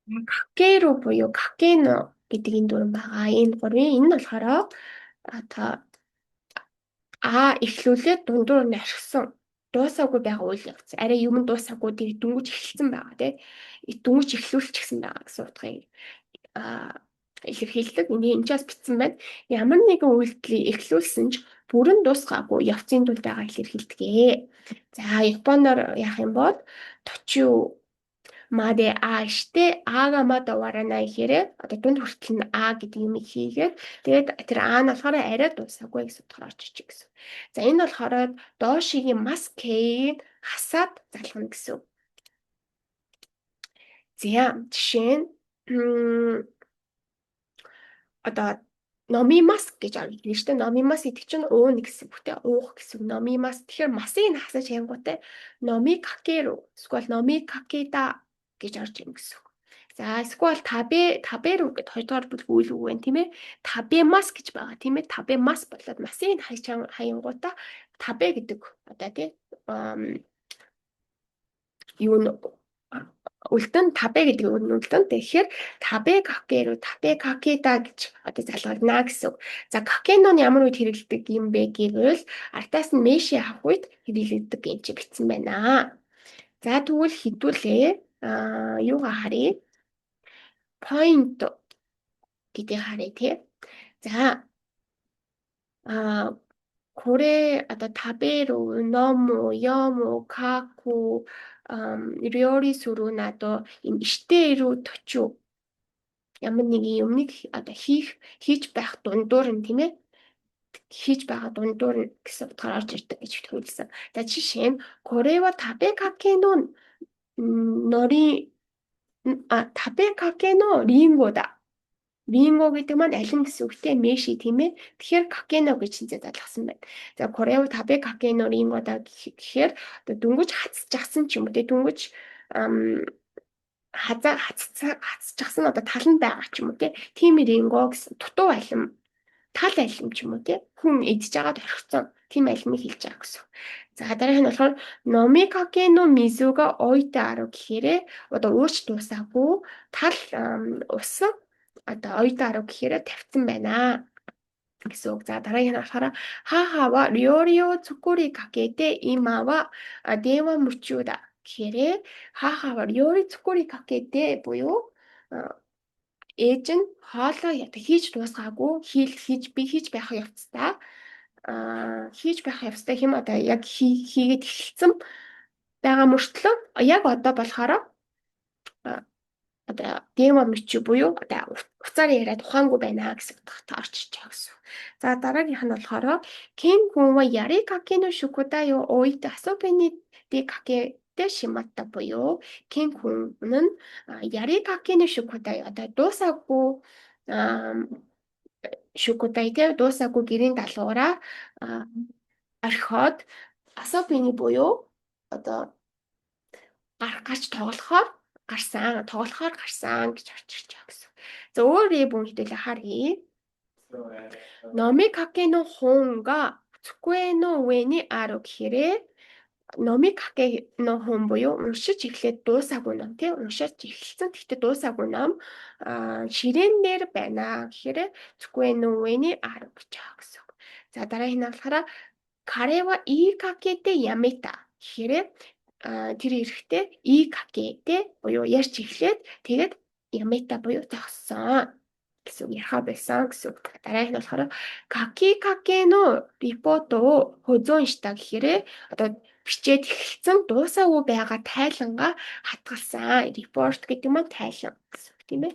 각계로 буюу какено гэдэг энэ дүрэн байгаа. Энэ гурвын энэ нь болохоор одоо эхлүүлээд дундуур нь архисан дуусаагүй байгаа үйл явц. Арай юм дуусаагүй тэр дөнгөж эхэлсэн байгаа тий. Дөнгөж эхлүүлчихсэн байгаа гэсэн утгыг илэрхийлдэг. Энэ чаас бичсэн байна. Ямар нэгэн үйлдэлийг эхлүүлсэн ч бүрэн дуусгаагүй явцын тулд байгаа илэрхийлдэг. За Японоор яах юм бол точиу маде штэ ага мада варана гэхээр одоо дунд хүртэл нь гэдэг юм хийгээд тэгээд тэр нь болохоор арай дуусаагүй гэсэн утгаар орж ичиг гэсэн. За энэ болохоор доошигийн мас кийг хасаад залгана гэсэн. За жишээ нь одоо номимас гэж орно шүү дээ. Номимас гэдэг чинь уун гэсэн бүхтэй уух гэсэн. Номимас тэгэхээр масыг нь хасаж янгуутай номи какеру эсвэл номи какеда гэж орж ирнэ гэсэн. За эсвэл таберу гэдэг хоёрдугаар бүлэг үйл үг байна тийм ээ. Табемас гэж байгаа тийм ээ. Табемас болоод масыг нь хаянгуудаа табе гэдэг одоо тийм юу үлдэн табе гэдэг үлдэн. Тэгэхээр табе какеру табе какеда гэж одоо залгана гэсэн. За какеноны ямар үед хэрэглэдэг юм бэ гэвэл артаас нь мэши авах үед хэрэглэдэг юм чи бичсэн байна. За тэгвэл хэдүүлээ юугаа харъя. Point гэдэг харъя тий. За коре одоо таберу ному яму каку риори сүрүү надо энэ иштэй рүү точив ямар нэг юмныг одоо хийж байх дундуур нь тийм ээ хийж байгаа дундуур нь гэсэн утгаар орж ирдэг гэж хэлсэн. За жишээ нь Корева табекакено нори табекакено рингода. Ринго гэдэг маань алин гэсэн үгтэй мэши тийм ээ. Тэгэхээр какено гэж шинжээ залгасан байна. За Корео табекакено рингода гэхээр одоо дөнгөж хацчихсан ч юм уу те дөнгөж хацчихсан одоо талан байгаа ч юм уу те. Тийм ринго гэсэн дутуу алим тал алим ч юм уу те хүн идж байгаад орхицсон тийм алимыг хэлж байгаа гэсэн. За дараах нь болохоор номикакено мизуга ойта ару гэхээр одоо уурч дуусаагүй тал ус одоо ойта ару гэхээр тавьсан байна гэсэн үг. За дараагийн нь болохоор хахава риорио цукури какете имава дева мучуда гэхээр хахава риори цукури какете буюу ээж нь хоолоо хийж дуусгаагүй би хийж байх явцдаа хийж байх явцдаа хэм одоо яг хийгээд эхэлсэн байгаа мөртлөө яг одоо болохоор одоо демо мичи буюу одоо уцаар яриад ухаангүй байна гэсэн утгатай орчиж байгаа гэсэн. За дараагийнх нь болохоор кен хүн ва яри какено шукута ё оит асопени де каке тэ шиматта буюу кен хүн нь яри какено шукута одоо дуусаагүй шукутай тэ дуусаагүй гэрийн далуураа орхиод асопени буюу одоо гарч тоглохоор гарсан гэж орчирч байгаа гэсэн. За өөр юм хэлээ харъя. Номи какено хонга цукуэно уэни аро гэхээр номи какено хон буюу уншиж эхлээд дуусаагүй ном тий уншиж эхэлсэн гэхдээ дуусаагүй ном ширээн дээр байна гэхээр цукуэно уэни аро гэж байгаа гэсэн. За дараагийн нь болохоор карева и какете ямета гэхээр тэр эрэхтэй какете буюу ярьж эхлээд тэгээд ямета буюу зогссон гэсэн ярихаа байсан гэсэн. Дараагийнх нь болохоор какено репото хозон шта гэхээр одоо бичээд эхэлсэн дуусаагүй байгаа тайлангаа хатгалсан. Report гэдэг маань тайлан гэсэн үг тийм ээ.